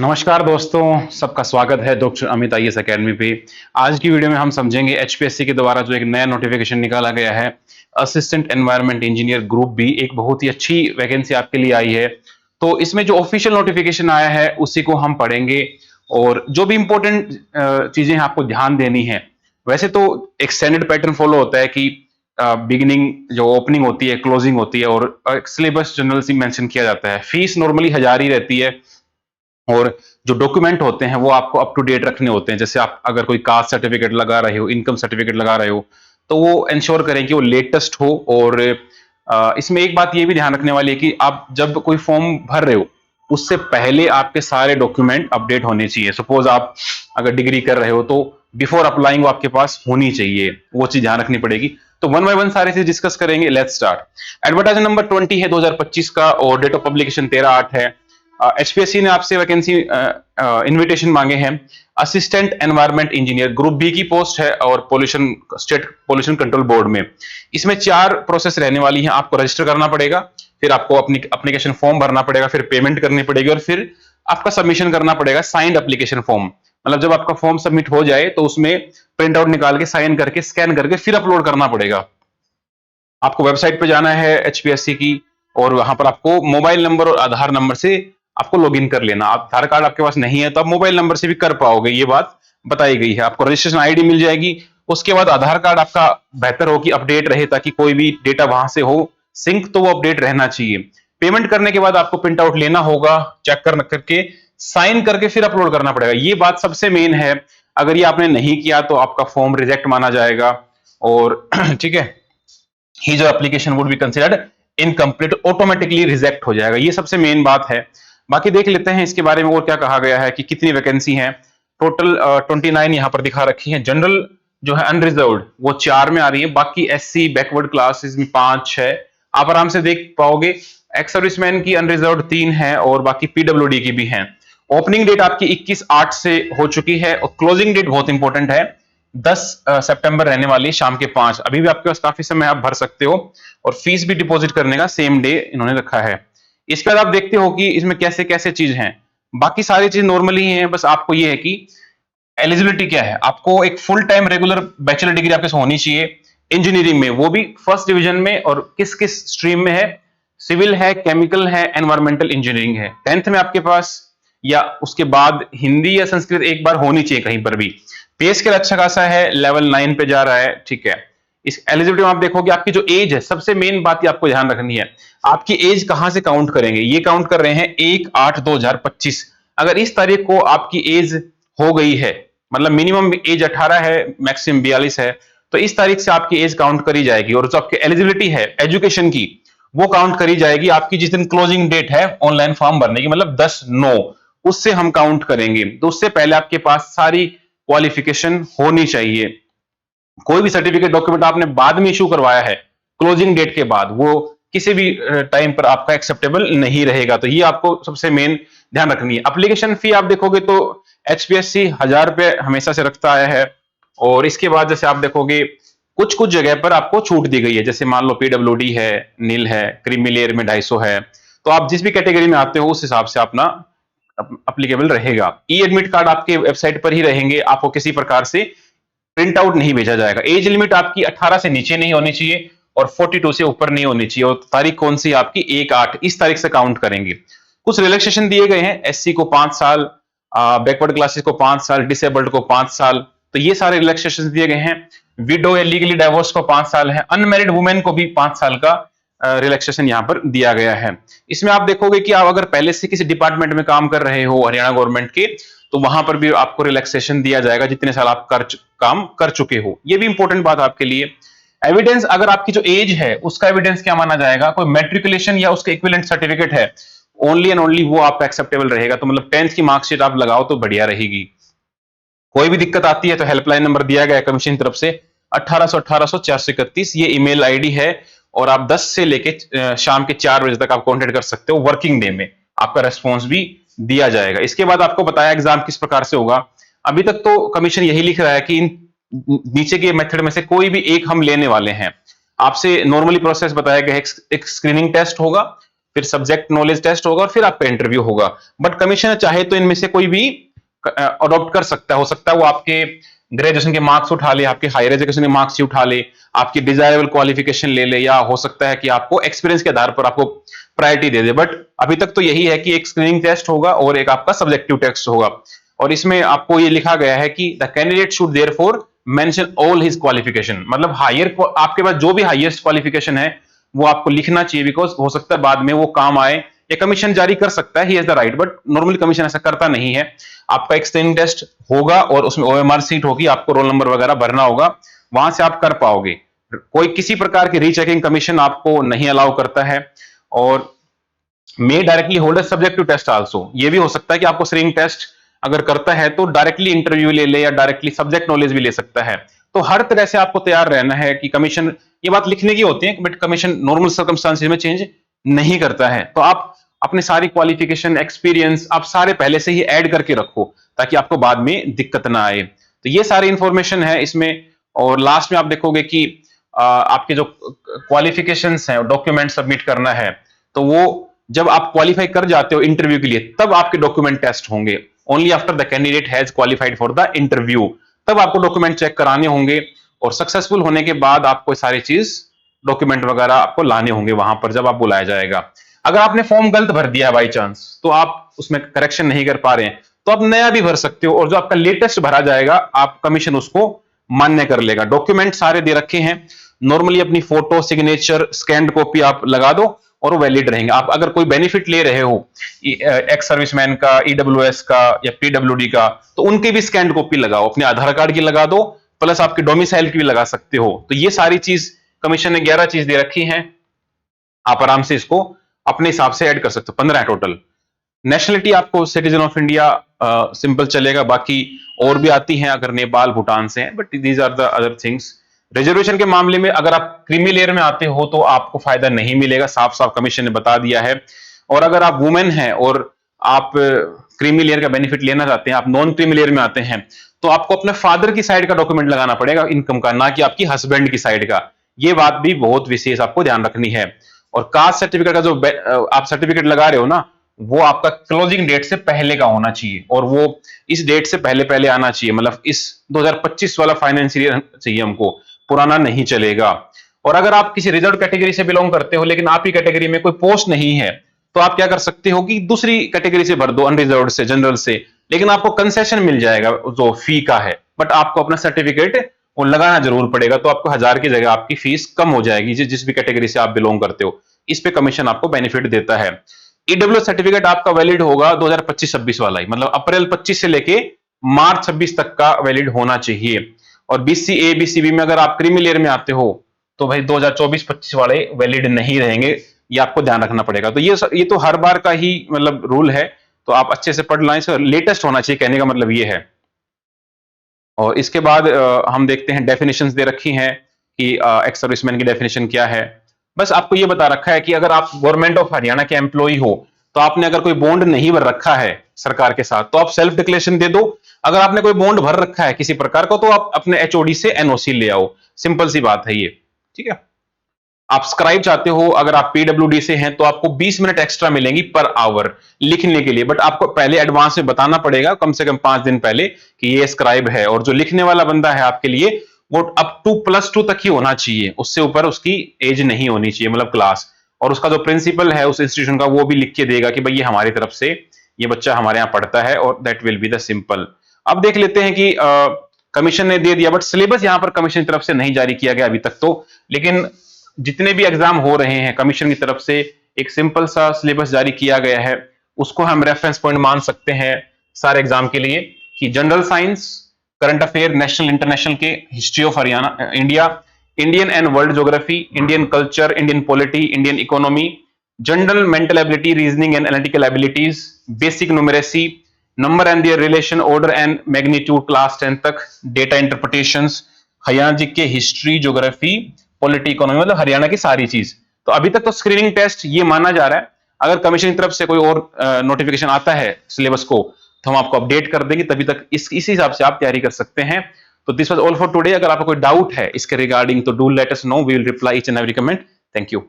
नमस्कार दोस्तों, सबका स्वागत है डॉक्टर अमित आईएएस अकेडमी पे। आज की वीडियो में हम समझेंगे एचपीएससी के द्वारा जो एक नया नोटिफिकेशन निकाला गया है, assistant environment engineer group B. एक बहुत ही अच्छी वैकेंसी आपके लिए आई है। तो इसमें जो ऑफिशियल नोटिफिकेशन आया है उसी को हम पढ़ेंगे और जो भी इंपॉर्टेंट चीजें हैं आपको ध्यान देनी है। वैसे तो एक स्टैंडर्ड पैटर्न फॉलो होता है कि बिगिनिंग जो ओपनिंग होती है, क्लोजिंग होती है और सिलेबस जनरल सी मेंशन किया जाता है। फीस नॉर्मली 1000 ही रहती है और जो डॉक्यूमेंट होते हैं वो आपको अप टू डेट रखने होते हैं। जैसे आप अगर कोई कास्ट सर्टिफिकेट लगा रहे हो, इनकम सर्टिफिकेट लगा रहे हो, तो वो इंश्योर करें कि वो लेटेस्ट हो। और इसमें एक बात ये भी ध्यान रखने वाली है कि आप जब कोई फॉर्म भर रहे हो उससे पहले आपके सारे डॉक्यूमेंट अपडेट होने चाहिए। सपोज आप अगर डिग्री कर रहे हो तो बिफोर अप्लाइंग वो आपके पास होनी चाहिए, वो चीज ध्यान रखनी पड़ेगी। तो वन बाय वन सारे चीज डिस्कस करेंगे। Let's start. एडवर्टाइजमेंट नंबर 20 है 2025 का और डेट ऑफ पब्लिकेशन 13/8 है। एचपीएससी ने आपसे वैकेंसी इनविटेशन मांगे हैं। Assistant environment engineer group B की पोस्ट है और pollution state pollution control board में। इसमें 4 प्रोसेस रहने वाली हैं। आपको रजिस्टर करना पड़ेगा, फिर आपको अपनी एप्लीकेशन फॉर्म भरना पड़ेगा, फिर पेमेंट करनी पड़ेगी और फिर आपका सबमिशन करना पड़ेगा साइंड एप्लीकेशन फॉर्म। मतलब जब आपका फॉर्म सबमिट हो जाए तो उसमें प्रिंट आउट निकाल के साइन करके स्कैन करके फिर अपलोड करना पड़ेगा। आपको वेबसाइट पे जाना है एचपीएससी की और वहां पर आपको मोबाइल नंबर और आधार नंबर से आपको लॉगिन कर लेना। आधार कार्ड आपके पास नहीं है तो आप मोबाइल नंबर से भी कर पाओगे, ये बात बताई गई है। आपको रजिस्ट्रेशन आईडी मिल जाएगी। उसके बाद आधार कार्ड आपका बेहतर हो कि अपडेट रहे ताकि कोई भी डेटा वहां से हो सिंक तो वो अपडेट रहना चाहिए। पेमेंट करने के बाद आपको प्रिंट आउट लेना होगा, चेक करके साइन करके फिर अपलोड करना पड़ेगा। ये बात सबसे मेन है। अगर ये आपने नहीं किया तो आपका फॉर्म रिजेक्ट माना जाएगा और ठीक है, his application would be considered incomplete, automatically reject हो जाएगा। ये सबसे मेन बात है। बाकी देख लेते हैं इसके बारे में और क्या कहा गया है कि कितनी वैकेंसी है। टोटल 29 यहाँ पर दिखा रखी है। जनरल जो है अनरिजर्व्ड वो 4 में आ रही है, बाकी एससी बैकवर्ड क्लासेस में 5-6 आप आराम से देख पाओगे। एक्स सर्विसमैन की अनरिजर्व्ड 3 है और बाकी पीडब्ल्यूडी की भी है। ओपनिंग डेट आपकी 21/8 से हो चुकी है और क्लोजिंग डेट बहुत इंपॉर्टेंट है, 10 सितंबर रहने वाली शाम के 5। अभी भी आपके पास काफी समय, आप भर सकते हो और फीस भी डिपॉजिट करने का सेम डे इन्होंने रखा है। इसके बाद आप देखते हो कि इसमें कैसे कैसे चीज हैं। बाकी सारी चीज नॉर्मली ही है, बस आपको ये है कि एलिजिबिलिटी क्या है। आपको एक full time regular bachelor degree आपके होनी चाहिए इंजीनियरिंग में, वो भी फर्स्ट डिवीजन में। और किस किस स्ट्रीम में है? सिविल है, केमिकल है, एनवायरमेंटल इंजीनियरिंग है। 10th में आपके पास या उसके बाद हिंदी या संस्कृत एक बार होनी चाहिए कहीं पर भी। पे स्केल अच्छा खासा है, लेवल 9 पे जा रहा है, ठीक है। इस एलिजिबिलिटी में आप देखोगे आपकी जो एज है, सबसे मेन बात ये आपको ध्यान रखनी है, आपकी एज कहां से काउंट करेंगे। ये काउंट कर रहे हैं 1/8/2025। अगर इस तारीख को आपकी एज हो गई है, मतलब मिनिमम एज 18 है, मैक्सिमम 42 है, तो इस तारीख से आपकी एज काउंट करी जाएगी। और जो आपकी एलिजिबिलिटी है एजुकेशन की, वो काउंट करी जाएगी आपकी जिस दिन क्लोजिंग डेट है ऑनलाइन फॉर्म भरने की, मतलब 10/9, उससे हम काउंट करेंगे। तो उससे पहले आपके पास सारी क्वालिफिकेशन होनी चाहिए। कोई भी सर्टिफिकेट डॉक्यूमेंट आपने बाद में इशू करवाया है क्लोजिंग डेट के बाद, वो किसी भी टाइम पर आपका एक्सेप्टेबल नहीं रहेगा। तो ये आपको सबसे मेन ध्यान रखनी है। एप्लीकेशन फी आप देखोगे तो एचपीएससी 1000 रुपए हमेशा से रखता आया है। और इसके बाद जैसे आप देखोगे कुछ कुछ जगह पर आपको छूट दी गई है। जैसे मान लो पीडब्ल्यूडी है, नील है, क्रीमी लेयर में 250 है। तो आप जिस भी कैटेगरी में आते हो उस हिसाब से अपना अप्लीकेबल रहेगा। ई एडमिट कार्ड आपके वेबसाइट पर ही रहेंगे, आपको किसी प्रकार से प्रिंट आउट नहीं भेजा जाएगा। एज लिमिट आपकी 18 से नीचे नहीं होनी चाहिए और 42 से ऊपर नहीं होनी चाहिए। और तारीख कौन सी आपकी? 1/8, इस तारीख से काउंट करेंगे। कुछ रिलैक्सेशन दिए गए हैं, एससी को 5 साल, बैकवर्ड क्लासेस को 5 साल, डिसेबल्ड को 5 साल, तो ये सारे रिलैक्सेशन दिए गए हैं। विडो या लीगली डाइवोर्स को 5 साल है। अनमैरिड वुमेन को भी 5 साल का रिलैक्सेशन यहां पर दिया गया है। इसमें आप देखोगे कि आप अगर पहले से किसी डिपार्टमेंट में काम कर रहे हो हरियाणा गवर्नमेंट के, तो वहां पर भी आपको रिलैक्सेशन दिया जाएगा जितने साल आप काम कर चुके हो। ये भी इंपॉर्टेंट बात आपके लिए। एविडेंस, अगर आपकी जो एज है उसका एविडेंस क्या माना जाएगा? कोई मैट्रिकुलेशन या उसका इक्विवेलेंट सर्टिफिकेट है, ओनली एंड ओनली वो आपका एक्सेप्टेबल रहेगा। तो मतलब 10th की मार्कशीट आप लगाओ तो बढ़िया रहेगी। कोई भी दिक्कत आती है तो हेल्पलाइन नंबर दिया गया है कमीशन की तरफ से, 1800 ये ईमेल आईडी है। और आप 10 से लेके शाम के 4 बजे तक आप कांटेक्ट कर सकते हो। वर्किंग डे में आपका रेस्पॉन्स भी दिया जाएगा। इसके बाद आपको बताया एग्जाम किस प्रकार से होगा। अभी तक तो कमीशन यही लिख रहा है कि इन नीचे के मेथड में से कोई भी एक हम लेने वाले हैं। आपसे नॉर्मली प्रोसेस बताया गया है, एक स्क्रीनिंग टेस्ट होगा, फिर सब्जेक्ट नॉलेज टेस्ट होगा और फिर आपका इंटरव्यू होगा। बट कमिश्नर चाहे तो इनमें से कोई भी अडॉप्ट कर सकता है। हो सकता है वो आपके ग्रेजुएशन के मार्क्स उठा ले, आपके हायर एजुकेशन के मार्क्स ही उठा ले, आपकी डिजायरेबल क्वालिफिकेशन ले ले, या हो सकता है कि आपको एक्सपीरियंस के आधार पर आपको प्रायोरिटी दे दे। बट अभी तक तो यही है कि एक स्क्रीनिंग टेस्ट होगा और एक आपका सब्जेक्टिव टेस्ट होगा। और इसमें आपको ये लिखा गया है कि the candidate should therefore mention all his qualification, मतलब हायर आपके पास जो भी हाईएस्ट क्वालिफिकेशन है वो आपको लिखना चाहिए, बिकॉज हो सकता है बाद में वो काम आए। ये कमीशन जारी कर सकता है, he has the right, but normally commission ऐसा करता नहीं है। आपका एक स्क्रीनिंग टेस्ट होगा और उसमें ओएमआर सीट होगी, आपको रोल नंबर वगैरह भरना होगा, वहां से आप कर पाओगे। कोई किसी प्रकार की रीचेकिंग कमीशन आपको नहीं अलाउ करता है। और may directly hold a subjective test also, ये भी हो सकता है कि आपको स्क्रीनिंग टेस्ट अगर करता है तो डायरेक्टली इंटरव्यू ले ले या डायरेक्टली सब्जेक्ट नॉलेज भी ले सकता है। तो हर तरह से आपको तैयार रहना है कि कमीशन, ये बात लिखने की होती है, बट कमीशन नॉर्मल सर्कमस्टांसेस में चेंज नहीं करता है। तो आप अपनी सारी क्वालिफिकेशन, एक्सपीरियंस आप सारे पहले से ही ऐड करके रखो ताकि आपको बाद में दिक्कत ना आए। तो ये सारी इंफॉर्मेशन है इसमें। और लास्ट में आप देखोगे कि आपके जो क्वालिफिकेशंस हैं, डॉक्यूमेंट सबमिट करना है, तो वो जब आप क्वालिफाई कर जाते हो इंटरव्यू के लिए तब आपके डॉक्यूमेंट टेस्ट होंगे। Only after the candidate has qualified for the interview, तब आपको डॉक्यूमेंट चेक कराने होंगे। और सक्सेसफुल होने के बाद आपको सारी चीज, डॉक्यूमेंट वगैरह आपको लाने होंगे वहां पर जब आप बुलाया जाएगा। अगर आपने फॉर्म गलत भर दिया है बाई चांस, तो आप उसमें करेक्शन नहीं कर पा रहे हैं, तो आप नया भी भर सकते हो, और जो आपका लेटेस्ट भरा जाएगा आप कमीशन उसको मान्य कर लेगा। डॉक्यूमेंट सारे दे रखे हैं, नॉर्मली अपनी फोटो, सिग्नेचर, स्कैन्ड कॉपी आप लगा दो और वो वैलिड रहेंगे। आप अगर कोई बेनिफिट ले रहे हो एक्स सर्विसमैन का, ईडब्ल्यूएस का या पीडब्ल्यूडी का, तो उनके भी स्कैन्ड कॉपी लगाओ, अपने आधार कार्ड की लगा दो, प्लस आपके डोमिसाइल की भी लगा सकते हो। तो ये सारी चीज कमीशन ने 11 चीज दे रखी हैं, आप आराम से इसको अपने हिसाब से ऐड कर सकते हो। 15 है टोटल। नेशनलिटी आपको सिटीजन ऑफ इंडिया सिंपल चलेगा, बाकी और भी आती हैं अगर नेपाल, भूटान से हैं, but these are the other things. Reservation के मामले में अगर आप क्रीमी लेयर में आते हो तो आपको फायदा नहीं मिलेगा, साफ साफ कमीशन ने बता दिया है। और अगर आप वुमेन हैं और आप क्रीमी लेयर का बेनिफिट लेना चाहते हैं, आप नॉन क्रीमी लेयर में आते हैं, तो आपको अपने फादर की साइड का डॉक्यूमेंट लगाना पड़ेगा इनकम का, ना कि आपकी हस्बैंड की साइड का। ये बात भी बहुत विशेष आपको ध्यान रखनी है। और कास्ट सर्टिफिकेट का जो आप सर्टिफिकेट लगा रहे हो ना, वो आपका क्लोजिंग डेट से पहले का होना चाहिए, और वो इस डेट से पहले पहले आना चाहिए, मतलब इस 2025 वाला फाइनेंशियल चाहिए हमको, पुराना नहीं चलेगा। और अगर आप किसी रिजर्व कैटेगरी से बिलोंग करते हो लेकिन आपकी कैटेगरी में कोई पोस्ट नहीं है, तो आप क्या कर सकते हो कि दूसरी कैटेगरी से भर दो, अनरिजर्व से, जनरल से, लेकिन आपको कंसेशन मिल जाएगा जो फी का है, बट आपको अपना सर्टिफिकेट वो लगाना जरूर पड़ेगा। तो आपको 1000 की जगह आपकी फीस कम हो जाएगी जिस भी कैटेगरी से आप बिलोंग करते हो। इस पे कमीशन आपको बेनिफिट देता है। ईडब्ल्यू सर्टिफिकेट आपका वैलिड होगा 2025-26 वाला ही, मतलब अप्रैल 25 से लेके मार्च 26 तक का वैलिड होना चाहिए। और बीसीए, बीसीबी में अगर आप क्रीमी लेयर में आते हो तो भाई 2024-25 वाले वैलिड नहीं रहेंगे, ये आपको ध्यान रखना पड़ेगा। तो ये तो हर बार का ही मतलब रूल है, तो आप अच्छे से पढ़ लाएं, लेटेस्ट होना चाहिए, कहने का मतलब ये है। और इसके बाद हम देखते हैं डेफिनेशंस दे रखी हैं कि एक्स सर्विसमैन की डेफिनेशन क्या है। बस आपको ये बता रखा है कि अगर आप गवर्नमेंट ऑफ हरियाणा के एम्प्लॉय हो, तो आपने अगर कोई बॉन्ड नहीं भर रखा है सरकार के साथ, तो आप सेल्फ डिक्लेरेशन दे दो। अगर आपने कोई बॉन्ड भर रखा है किसी प्रकार का, तो आप अपने एचओडी से एनओसी ले आओ। सिंपल सी बात है ये, ठीक है। आप स्क्राइब चाहते हो, अगर आप पीडब्ल्यूडी से हैं तो आपको 20 मिनट एक्स्ट्रा मिलेंगी पर आवर लिखने के लिए, बट आपको पहले एडवांस में बताना पड़ेगा, कम से कम 5 दिन पहले, कि ये स्क्राइब है। और जो लिखने वाला बंदा है आपके लिए, वो अप टू +2 तक ही होना चाहिए, उससे ऊपर उसकी एज नहीं होनी चाहिए, मतलब क्लास। और उसका जो प्रिंसिपल है उस इंस्टीट्यूशन का, वो भी लिख के देगा कि भाई ये हमारी तरफ से ये बच्चा हमारे यहाँ पढ़ता है, और that will be the simple. अब देख लेते हैं कि कमीशन ने दे दिया, बट सिलेबस यहाँ पर कमीशन की तरफ से नहीं जारी किया गया अभी तक तो। लेकिन जितने भी एग्जाम हो रहे हैं कमीशन की तरफ से एक सिंपल सा सिलेबस जारी किया गया है, उसको हम रेफरेंस पॉइंट मान सकते हैं सारे एग्जाम के लिए, कि general science, current affair, national international के, history of Haryana India, Indian and world geography, Indian culture, Indian polity, Indian economy, general mental ability, reasoning and analytical abilities, basic numeracy, number and their relation, order and magnitude class 10 तक, data interpretations, Haryana जी के history, geography, polity, economy, मतलब हरियाणा की सारी चीज। तो अभी तक तो स्क्रीनिंग टेस्ट ये माना जा रहा है। अगर कमीशन की तरफ से कोई और नोटिफिकेशन आता है सिलेबस को, तो हम आपको अपडेट कर देंगे, तभी तक इसी हिसाब से आप तैयारी कर सकते हैं। तो this was all for today. अगर आपको कोई डाउट है इसके रिगार्डिंग, तो do let us know, we will reply each and every comment. Thank you.